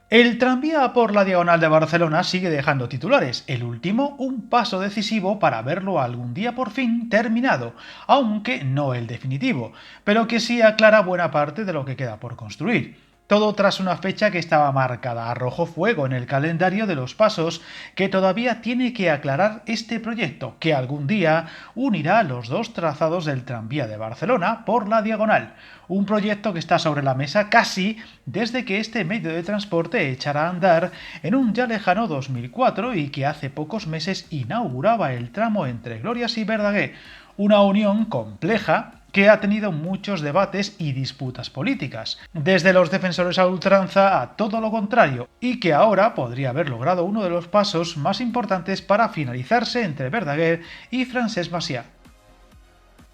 El tranvía por la Diagonal de Barcelona sigue dejando titulares, el último un paso decisivo para verlo algún día por fin terminado, aunque no el definitivo, pero que sí aclara buena parte de lo que queda por construir. Todo tras una fecha que estaba marcada a rojo fuego en el calendario de los pasos que todavía tiene que aclarar este proyecto, que algún día unirá los dos trazados del tranvía de Barcelona por la Diagonal. Un proyecto que está sobre la mesa casi desde que este medio de transporte echara a andar en un ya lejano 2004 y que hace pocos meses inauguraba el tramo entre Glorias y Verdaguer, una unión compleja que ha tenido muchos debates y disputas políticas, desde los defensores a ultranza a todo lo contrario, y que ahora podría haber logrado uno de los pasos más importantes para finalizarse entre Verdaguer y Francesc Macià.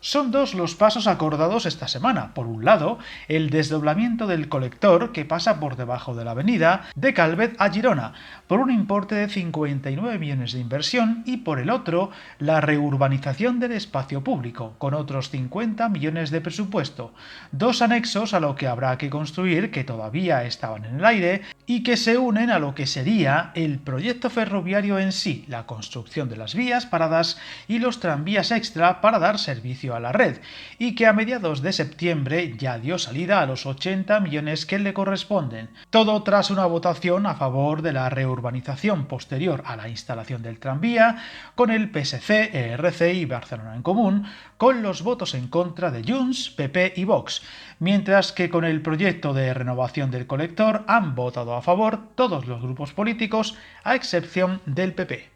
Son dos los pasos acordados esta semana. Por un lado, el desdoblamiento del colector que pasa por debajo de la avenida de Calvet a Girona, por un importe de 59 millones de inversión, y por el otro, la reurbanización del espacio público, con otros 50 millones de presupuesto. Dos anexos a lo que habrá que construir que todavía estaban en el aire y que se unen a lo que sería el proyecto ferroviario en sí, la construcción de las vías, paradas y los tranvías extra para dar servicio a la red, y que a mediados de septiembre ya dio salida a los 80 millones que le corresponden. Todo tras una votación a favor de la reurbanización posterior a la instalación del tranvía, con el PSC, ERC y Barcelona en Común, con los votos en contra de Junts, PP y Vox, mientras que con el proyecto de renovación del colector han votado a favor todos los grupos políticos, a excepción del PP.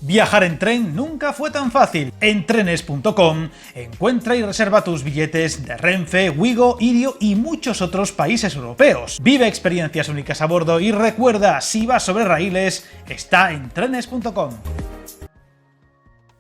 Viajar en tren nunca fue tan fácil. En trenes.com encuentra y reserva tus billetes de Renfe, Wigo, Irio y muchos otros países europeos. Vive experiencias únicas a bordo y recuerda, si vas sobre raíles, está en trenes.com.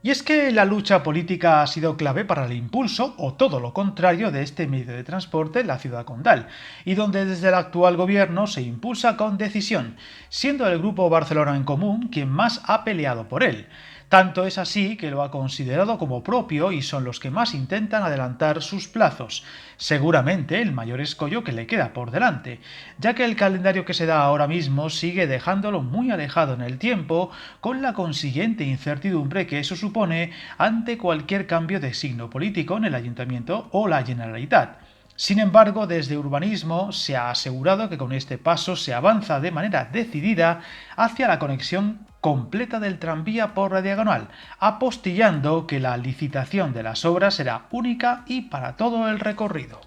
Y es que la lucha política ha sido clave para el impulso, o todo lo contrario, de este medio de transporte en la ciudad condal, y donde desde el actual gobierno se impulsa con decisión, siendo el Grupo Barcelona en Común quien más ha peleado por él. Tanto es así que lo ha considerado como propio y son los que más intentan adelantar sus plazos. Seguramente el mayor escollo que le queda por delante, ya que el calendario que se da ahora mismo sigue dejándolo muy alejado en el tiempo, con la consiguiente incertidumbre que eso supone ante cualquier cambio de signo político en el Ayuntamiento o la Generalitat. Sin embargo, desde Urbanismo se ha asegurado que con este paso se avanza de manera decidida hacia la conexión completa del tranvía por la Diagonal, apostillando que la licitación de las obras será única y para todo el recorrido.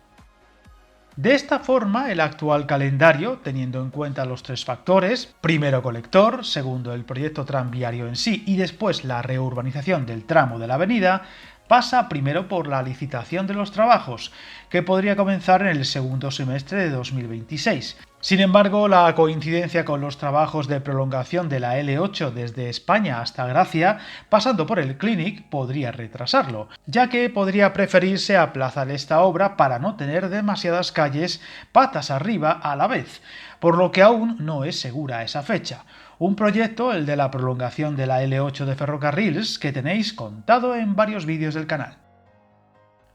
De esta forma, el actual calendario, teniendo en cuenta los tres factores, primero colector, segundo el proyecto tranviario en sí y después la reurbanización del tramo de la avenida, pasa primero por la licitación de los trabajos, que podría comenzar en el segundo semestre de 2026. Sin embargo, la coincidencia con los trabajos de prolongación de la L8 desde España hasta Gracia, pasando por el Clínic, podría retrasarlo, ya que podría preferirse aplazar esta obra para no tener demasiadas calles patas arriba a la vez, por lo que aún no es segura esa fecha. Un proyecto, el de la prolongación de la L8 de ferrocarriles, que tenéis contado en varios vídeos del canal.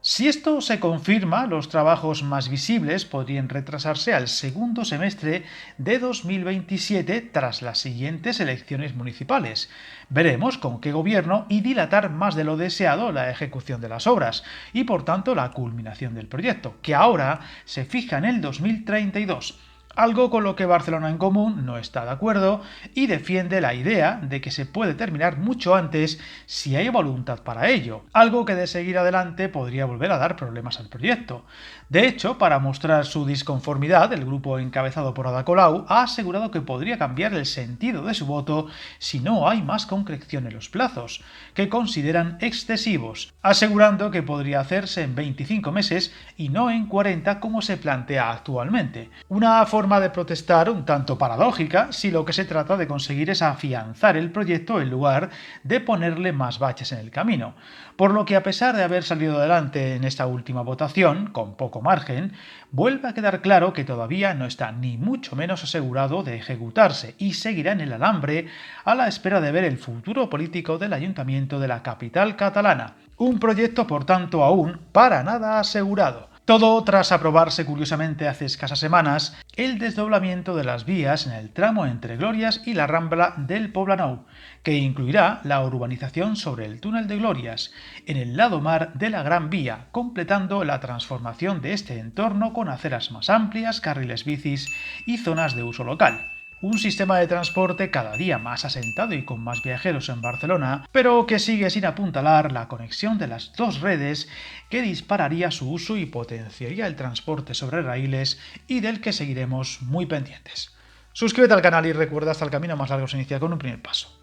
Si esto se confirma, los trabajos más visibles podrían retrasarse al segundo semestre de 2027 tras las siguientes elecciones municipales. Veremos con qué gobierno y dilatar más de lo deseado la ejecución de las obras y por tanto la culminación del proyecto, que ahora se fija en el 2032. Algo con lo que Barcelona en Común no está de acuerdo y defiende la idea de que se puede terminar mucho antes si hay voluntad para ello, algo que de seguir adelante podría volver a dar problemas al proyecto. De hecho, para mostrar su disconformidad, el grupo encabezado por Ada Colau ha asegurado que podría cambiar el sentido de su voto si no hay más concreción en los plazos, que consideran excesivos, asegurando que podría hacerse en 25 meses y no en 40 como se plantea actualmente. Una forma de protestar un tanto paradójica si lo que se trata de conseguir es afianzar el proyecto en lugar de ponerle más baches en el camino. Por lo que, a pesar de haber salido adelante en esta última votación, con poco margen, vuelve a quedar claro que todavía no está ni mucho menos asegurado de ejecutarse y seguirá en el alambre a la espera de ver el futuro político del ayuntamiento de la capital catalana. Un proyecto, por tanto, aún para nada asegurado. Todo tras aprobarse curiosamente hace escasas semanas el desdoblamiento de las vías en el tramo entre Glorias y la Rambla del Poblenou, que incluirá la urbanización sobre el túnel de Glorias, en el lado mar de la Gran Vía, completando la transformación de este entorno con aceras más amplias, carriles bicis y zonas de uso local. Un sistema de transporte cada día más asentado y con más viajeros en Barcelona, pero que sigue sin apuntalar la conexión de las dos redes que dispararía su uso y potenciaría el transporte sobre raíles y del que seguiremos muy pendientes. Suscríbete al canal y recuerda hasta el camino más largo se inicia con un primer paso.